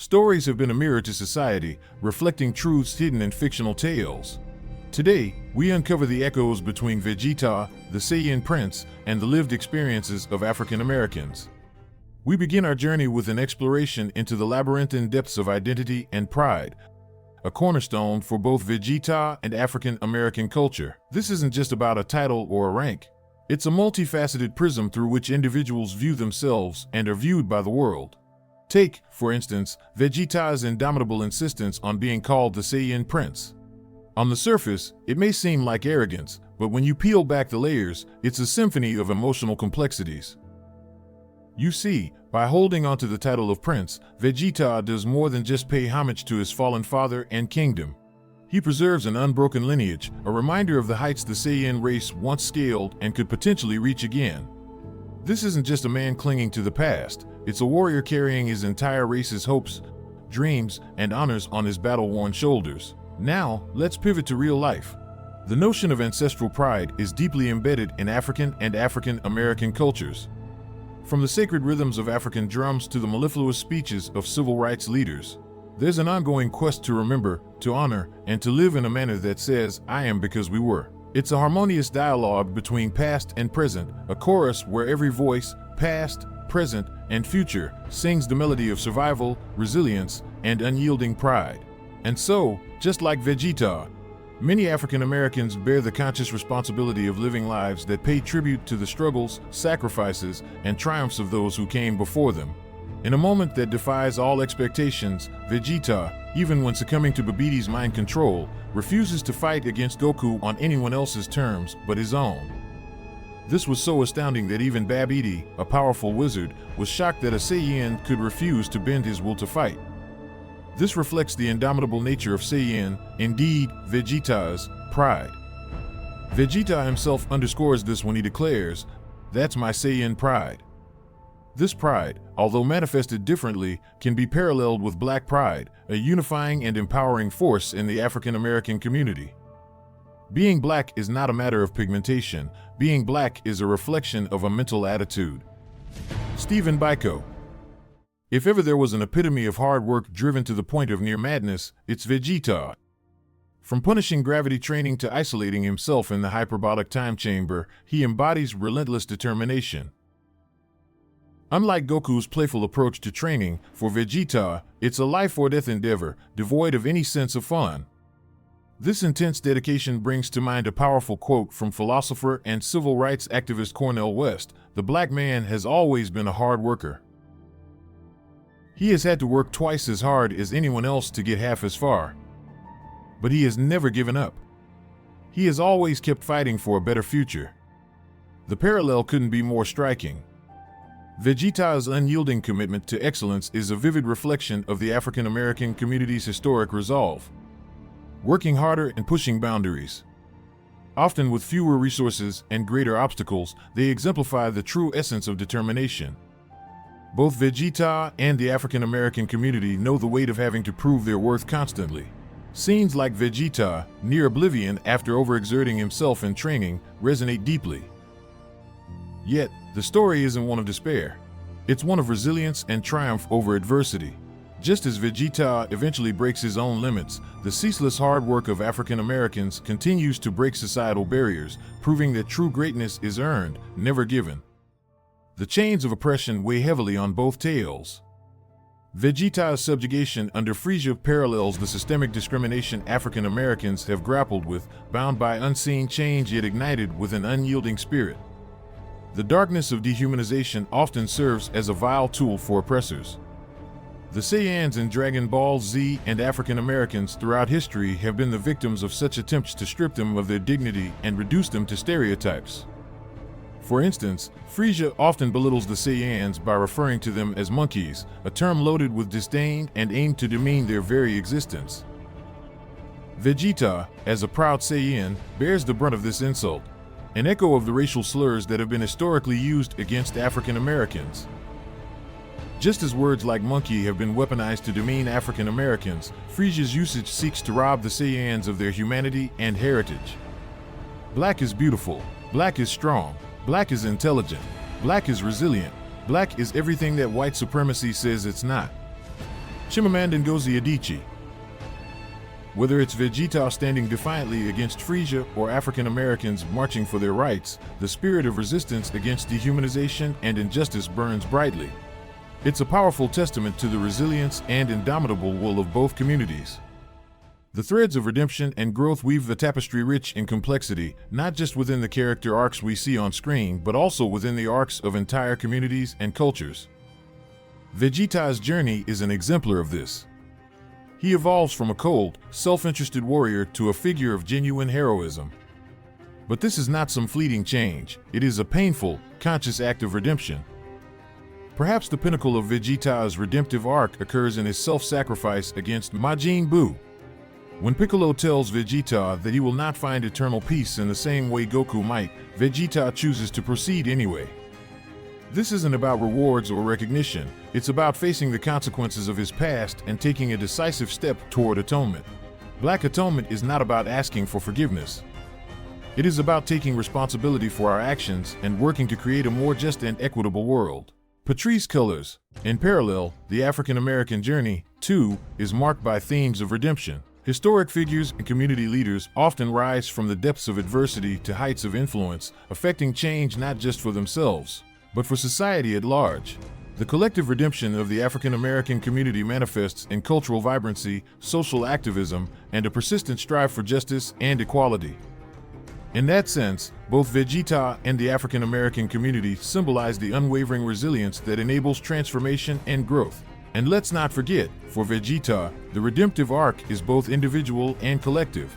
Stories have been a mirror to society, reflecting truths hidden in fictional tales. Today, we uncover the echoes between Vegeta, the Saiyan Prince, and the lived experiences of African Americans. We begin our journey with an exploration into the labyrinthine depths of identity and pride, a cornerstone for both Vegeta and African American culture. This isn't just about a title or a rank. It's a multifaceted prism through which individuals view themselves and are viewed by the world. Take, for instance, Vegeta's indomitable insistence on being called the Saiyan Prince. On the surface, it may seem like arrogance, but when you peel back the layers, it's a symphony of emotional complexities. You see, by holding onto the title of Prince, Vegeta does more than just pay homage to his fallen father and kingdom. He preserves an unbroken lineage, a reminder of the heights the Saiyan race once scaled and could potentially reach again. This isn't just a man clinging to the past, it's a warrior carrying his entire race's hopes, dreams, and honors on his battle-worn shoulders. Now, let's pivot to real life. The notion of ancestral pride is deeply embedded in African and African American cultures. From the sacred rhythms of African drums to the mellifluous speeches of civil rights leaders, there's an ongoing quest to remember, to honor, and to live in a manner that says, "I am because we were." It's a harmonious dialogue between past and present, a chorus where every voice, past, present, and future, sings the melody of survival, resilience, and unyielding pride. And so, just like Vegeta, many African Americans bear the conscious responsibility of living lives that pay tribute to the struggles, sacrifices, and triumphs of those who came before them. In a moment that defies all expectations, Vegeta, even when succumbing to Babidi mind control, refuses to fight against Goku on anyone else's terms but his own. This was so astounding that even Babidi, a powerful wizard, was shocked that a Saiyan could refuse to bend his will to fight. This reflects the indomitable nature of Saiyan, indeed, Vegeta's pride. Vegeta himself underscores this when he declares, "That's my Saiyan pride." This pride, although manifested differently, can be paralleled with Black pride, a unifying and empowering force in the African American community. Being Black is not a matter of pigmentation. Being Black is a reflection of a mental attitude. Stephen Biko. If ever there was an epitome of hard work driven to the point of near madness, it's Vegeta. From punishing gravity training to isolating himself in the hyperbolic time chamber, he embodies relentless determination. Unlike Goku's playful approach to training, for Vegeta, it's a life-or-death endeavor, devoid of any sense of fun. This intense dedication brings to mind a powerful quote from philosopher and civil rights activist Cornel West: "The Black man has always been a hard worker." He has had to work twice as hard as anyone else to get half as far. But he has never given up. He has always kept fighting for a better future. The parallel couldn't be more striking. Vegeta's unyielding commitment to excellence is a vivid reflection of the African American community's historic resolve. Working harder and pushing boundaries. Often with fewer resources and greater obstacles, they exemplify the true essence of determination. Both Vegeta and the African American community know the weight of having to prove their worth constantly. Scenes like Vegeta, near oblivion after overexerting himself in training, resonate deeply. Yet, the story isn't one of despair. It's one of resilience and triumph over adversity. Just as Vegeta eventually breaks his own limits, the ceaseless hard work of African Americans continues to break societal barriers, proving that true greatness is earned, never given. The chains of oppression weigh heavily on both tales. Vegeta's subjugation under Frieza parallels the systemic discrimination African Americans have grappled with, bound by unseen chains yet ignited with an unyielding spirit. The darkness of dehumanization often serves as a vile tool for oppressors. The Saiyans in Dragon Ball Z and African Americans throughout history have been the victims of such attempts to strip them of their dignity and reduce them to stereotypes. For instance, Frieza often belittles the Saiyans by referring to them as monkeys, a term loaded with disdain and aimed to demean their very existence. Vegeta, as a proud Saiyan, bears the brunt of this insult, an echo of the racial slurs that have been historically used against African Americans. Just as words like monkey have been weaponized to demean African Americans, Frieza's usage seeks to rob the Saiyans of their humanity and heritage. Black is beautiful, Black is strong, Black is intelligent, Black is resilient, Black is everything that white supremacy says it's not. Chimamanda Ngozi Adichie. Whether it's Vegeta standing defiantly against Frieza or African Americans marching for their rights, the spirit of resistance against dehumanization and injustice burns brightly. It's a powerful testament to the resilience and indomitable will of both communities. The threads of redemption and growth weave the tapestry rich in complexity, not just within the character arcs we see on screen, but also within the arcs of entire communities and cultures. Vegeta's journey is an exemplar of this. He evolves from a cold, self-interested warrior to a figure of genuine heroism. But this is not some fleeting change. It is a painful, conscious act of redemption. Perhaps the pinnacle of Vegeta's redemptive arc occurs in his self-sacrifice against Majin Buu. When Piccolo tells Vegeta that he will not find eternal peace in the same way Goku might, Vegeta chooses to proceed anyway. This isn't about rewards or recognition, it's about facing the consequences of his past and taking a decisive step toward atonement. Black atonement is not about asking for forgiveness. It is about taking responsibility for our actions and working to create a more just and equitable world. Patrice Cullors. In parallel, the African American journey, too, is marked by themes of redemption. Historic figures and community leaders often rise from the depths of adversity to heights of influence, affecting change not just for themselves, but for society at large. The collective redemption of the African American community manifests in cultural vibrancy, social activism, and a persistent strive for justice and equality. In that sense, both Vegeta and the African American community symbolize the unwavering resilience that enables transformation and growth. And let's not forget, for Vegeta, the redemptive arc is both individual and collective.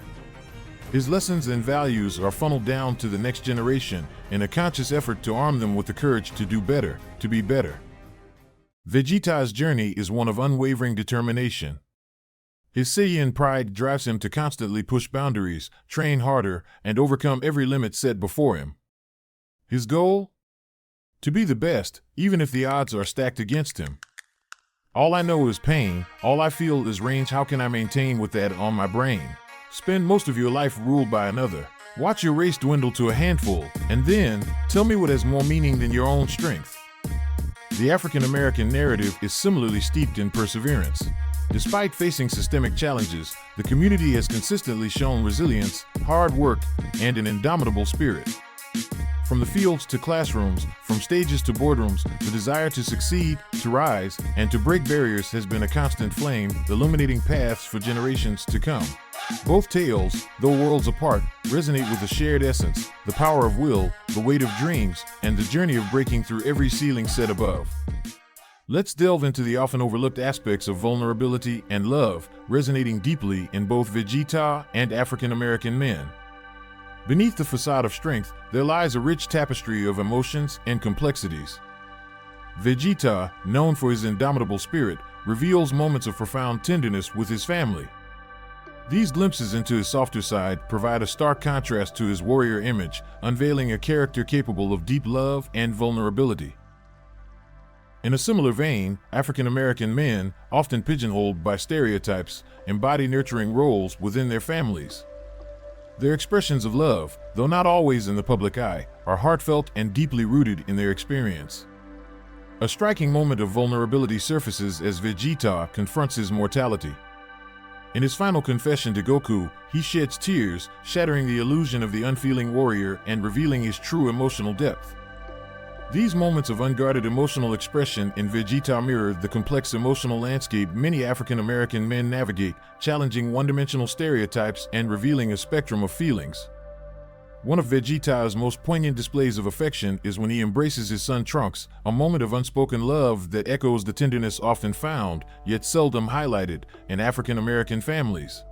His lessons and values are funneled down to the next generation in a conscious effort to arm them with the courage to do better, to be better. Vegeta's journey is one of unwavering determination. His Saiyan pride drives him to constantly push boundaries, train harder, and overcome every limit set before him. His goal? To be the best, even if the odds are stacked against him. All I know is pain, all I feel is rage. How can I maintain with that on my brain? Spend most of your life ruled by another. Watch your race dwindle to a handful, and then tell me what has more meaning than your own strength. The African American narrative is similarly steeped in perseverance. Despite facing systemic challenges, the community has consistently shown resilience, hard work, and an indomitable spirit. From the fields to classrooms, from stages to boardrooms, the desire to succeed, to rise, and to break barriers has been a constant flame, illuminating paths for generations to come. Both tales, though worlds apart, resonate with a shared essence, the power of will, the weight of dreams, and the journey of breaking through every ceiling set above. Let's delve into the often overlooked aspects of vulnerability and love, resonating deeply in both Vegeta and African American men. Beneath the facade of strength, there lies a rich tapestry of emotions and complexities. Vegeta, known for his indomitable spirit, reveals moments of profound tenderness with his family. These glimpses into his softer side provide a stark contrast to his warrior image, unveiling a character capable of deep love and vulnerability. In a similar vein, African American men, often pigeonholed by stereotypes, embody nurturing roles within their families. Their expressions of love, though not always in the public eye, are heartfelt and deeply rooted in their experience. A striking moment of vulnerability surfaces as Vegeta confronts his mortality. In his final confession to Goku, he sheds tears, shattering the illusion of the unfeeling warrior and revealing his true emotional depth. These moments of unguarded emotional expression in Vegeta mirror the complex emotional landscape many African American men navigate, challenging one-dimensional stereotypes and revealing a spectrum of feelings. One of Vegeta's most poignant displays of affection is when he embraces his son Trunks, a moment of unspoken love that echoes the tenderness often found, yet seldom highlighted, in African American families.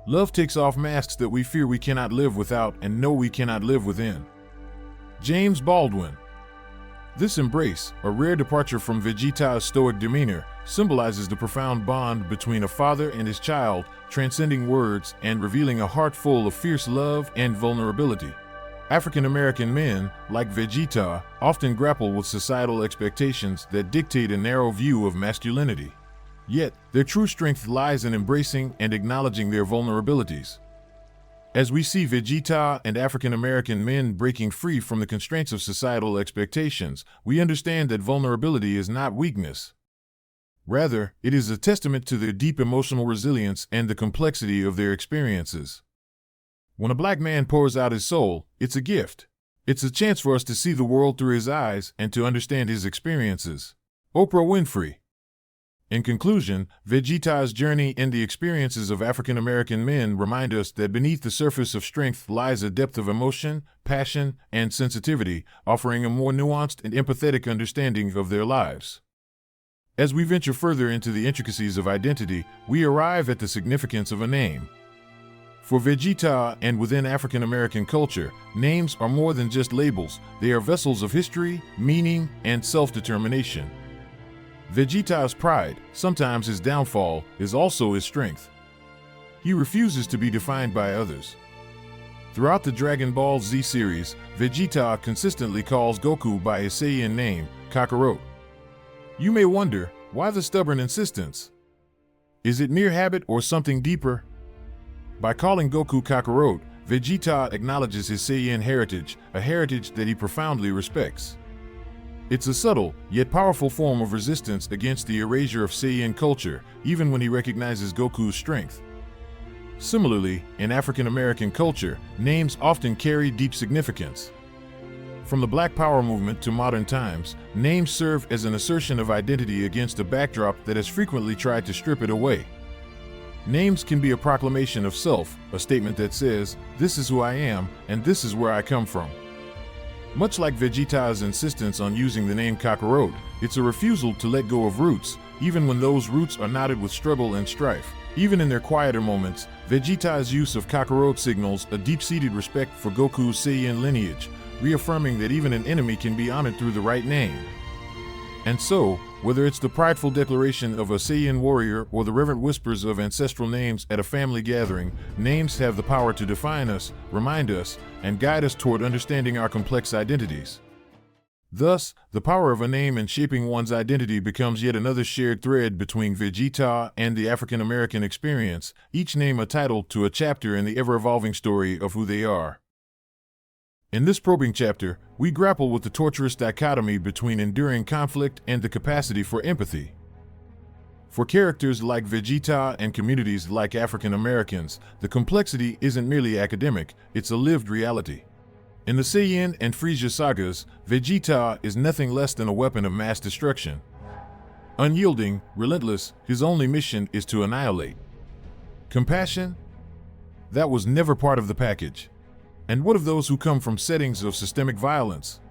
Love takes off masks that we fear we cannot live without and know we cannot live within. James Baldwin. This embrace, a rare departure from Vegeta's stoic demeanor, symbolizes the profound bond between a father and his child, transcending words and revealing a heart full of fierce love and vulnerability. African American men, like Vegeta, often grapple with societal expectations that dictate a narrow view of masculinity. Yet, their true strength lies in embracing and acknowledging their vulnerabilities. As we see Vegeta and African American men breaking free from the constraints of societal expectations, we understand that vulnerability is not weakness. Rather, it is a testament to their deep emotional resilience and the complexity of their experiences. When a black man pours out his soul, it's a gift. It's a chance for us to see the world through his eyes and to understand his experiences. Oprah Winfrey. In conclusion, Vegeta's journey and the experiences of African American men remind us that beneath the surface of strength lies a depth of emotion, passion, and sensitivity, offering a more nuanced and empathetic understanding of their lives. As we venture further into the intricacies of identity, we arrive at the significance of a name. For Vegeta and within African American culture, names are more than just labels. They are vessels of history, meaning, and self-determination. Vegeta's pride, sometimes his downfall, is also his strength. He refuses to be defined by others. Throughout the Dragon Ball Z series, Vegeta consistently calls Goku by his Saiyan name, Kakarot. You may wonder, why the stubborn insistence? Is it mere habit or something deeper? By calling Goku Kakarot, Vegeta acknowledges his Saiyan heritage, a heritage that he profoundly respects. It's a subtle, yet powerful form of resistance against the erasure of Saiyan culture, even when he recognizes Goku's strength. Similarly, in African American culture, names often carry deep significance. From the Black Power movement to modern times, names serve as an assertion of identity against a backdrop that has frequently tried to strip it away. Names can be a proclamation of self, a statement that says, "This is who I am, and this is where I come from." Much like Vegeta's insistence on using the name Kakarot, it's a refusal to let go of roots, even when those roots are knotted with struggle and strife. Even in their quieter moments, Vegeta's use of Kakarot signals a deep-seated respect for Goku's Saiyan lineage, reaffirming that even an enemy can be honored through the right name. And so, whether it's the prideful declaration of a Saiyan warrior or the reverent whispers of ancestral names at a family gathering, names have the power to define us, remind us, and guide us toward understanding our complex identities. Thus, the power of a name in shaping one's identity becomes yet another shared thread between Vegeta and the African American experience, each name a title to a chapter in the ever-evolving story of who they are. In this probing chapter, we grapple with the torturous dichotomy between enduring conflict and the capacity for empathy. For characters like Vegeta and communities like African Americans, the complexity isn't merely academic, it's a lived reality. In the Saiyan and Frieza sagas, Vegeta is nothing less than a weapon of mass destruction. Unyielding, relentless, his only mission is to annihilate. Compassion? That was never part of the package. And what of those who come from settings of systemic violence?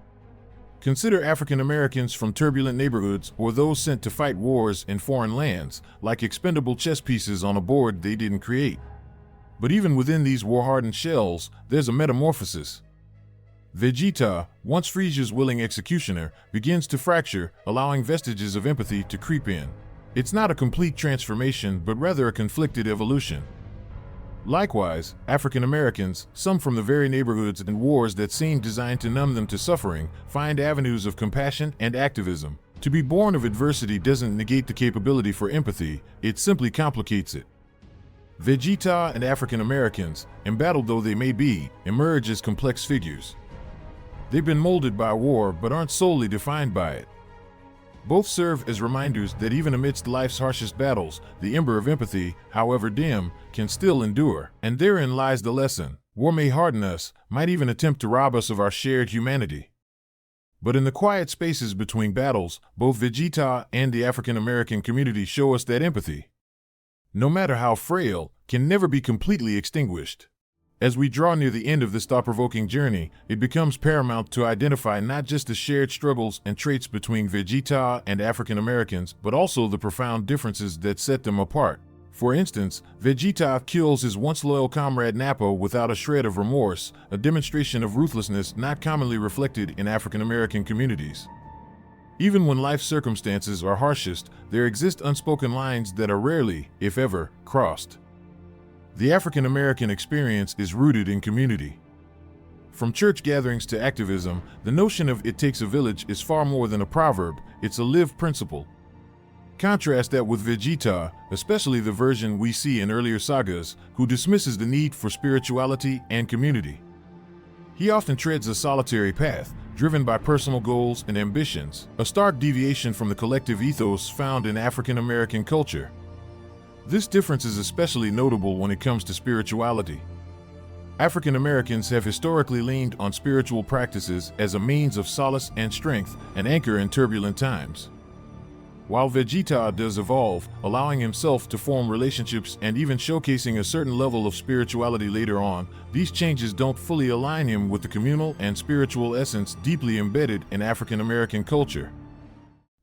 Consider African Americans from turbulent neighborhoods or those sent to fight wars in foreign lands, like expendable chess pieces on a board they didn't create. But even within these war-hardened shells, there's a metamorphosis. Vegeta, once Frieza's willing executioner, begins to fracture, allowing vestiges of empathy to creep in. It's not a complete transformation, but rather a conflicted evolution. Likewise, African Americans, some from the very neighborhoods and wars that seemed designed to numb them to suffering, find avenues of compassion and activism. To be born of adversity doesn't negate the capability for empathy, it simply complicates it. Vegeta and African Americans, embattled though they may be, emerge as complex figures. They've been molded by war but aren't solely defined by it. Both serve as reminders that even amidst life's harshest battles, the ember of empathy, however dim, can still endure. And therein lies the lesson. War may harden us, might even attempt to rob us of our shared humanity. But in the quiet spaces between battles, both Vegeta and the African American community show us that empathy, no matter how frail, can never be completely extinguished. As we draw near the end of this thought-provoking journey, it becomes paramount to identify not just the shared struggles and traits between Vegeta and African Americans, but also the profound differences that set them apart. For instance, Vegeta kills his once loyal comrade Nappa without a shred of remorse, a demonstration of ruthlessness not commonly reflected in African American communities. Even when life's circumstances are harshest, there exist unspoken lines that are rarely, if ever, crossed. The African American experience is rooted in community. From church gatherings to activism, the notion of "it takes a village" is far more than a proverb, it's a lived principle. Contrast that with Vegeta, especially the version we see in earlier sagas, who dismisses the need for spirituality and community. He often treads a solitary path, driven by personal goals and ambitions, a stark deviation from the collective ethos found in African American culture. This difference is especially notable when it comes to spirituality. African Americans have historically leaned on spiritual practices as a means of solace and strength, an anchor in turbulent times. While Vegeta does evolve, allowing himself to form relationships and even showcasing a certain level of spirituality later on, these changes don't fully align him with the communal and spiritual essence deeply embedded in African American culture.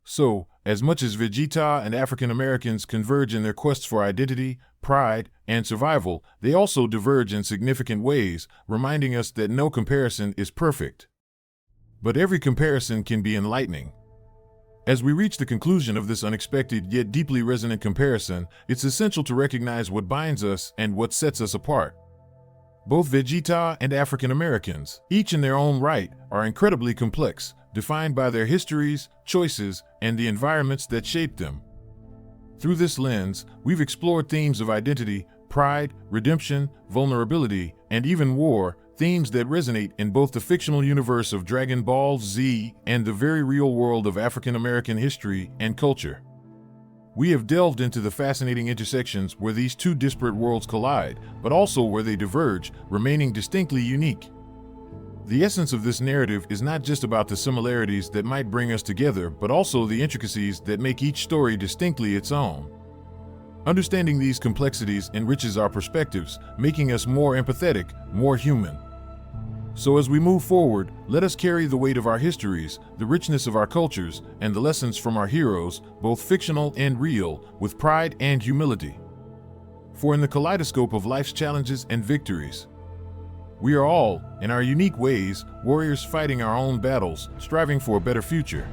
So, as much as Vegeta and African Americans converge in their quests for identity, pride, and survival, they also diverge in significant ways, reminding us that no comparison is perfect. But every comparison can be enlightening. As we reach the conclusion of this unexpected yet deeply resonant comparison, it's essential to recognize what binds us and what sets us apart. Both Vegeta and African Americans, each in their own right, are incredibly complex, defined by their histories, choices, and the environments that shaped them. Through this lens, we've explored themes of identity, pride, redemption, vulnerability, and even war, themes that resonate in both the fictional universe of Dragon Ball Z and the very real world of African American history and culture. We have delved into the fascinating intersections where these two disparate worlds collide, but also where they diverge, remaining distinctly unique. The essence of this narrative is not just about the similarities that might bring us together, but also the intricacies that make each story distinctly its own. Understanding these complexities enriches our perspectives, making us more empathetic, more human. So as we move forward, let us carry the weight of our histories, the richness of our cultures, and the lessons from our heroes, both fictional and real, with pride and humility. For in the kaleidoscope of life's challenges and victories, we are all, in our unique ways, warriors fighting our own battles, striving for a better future.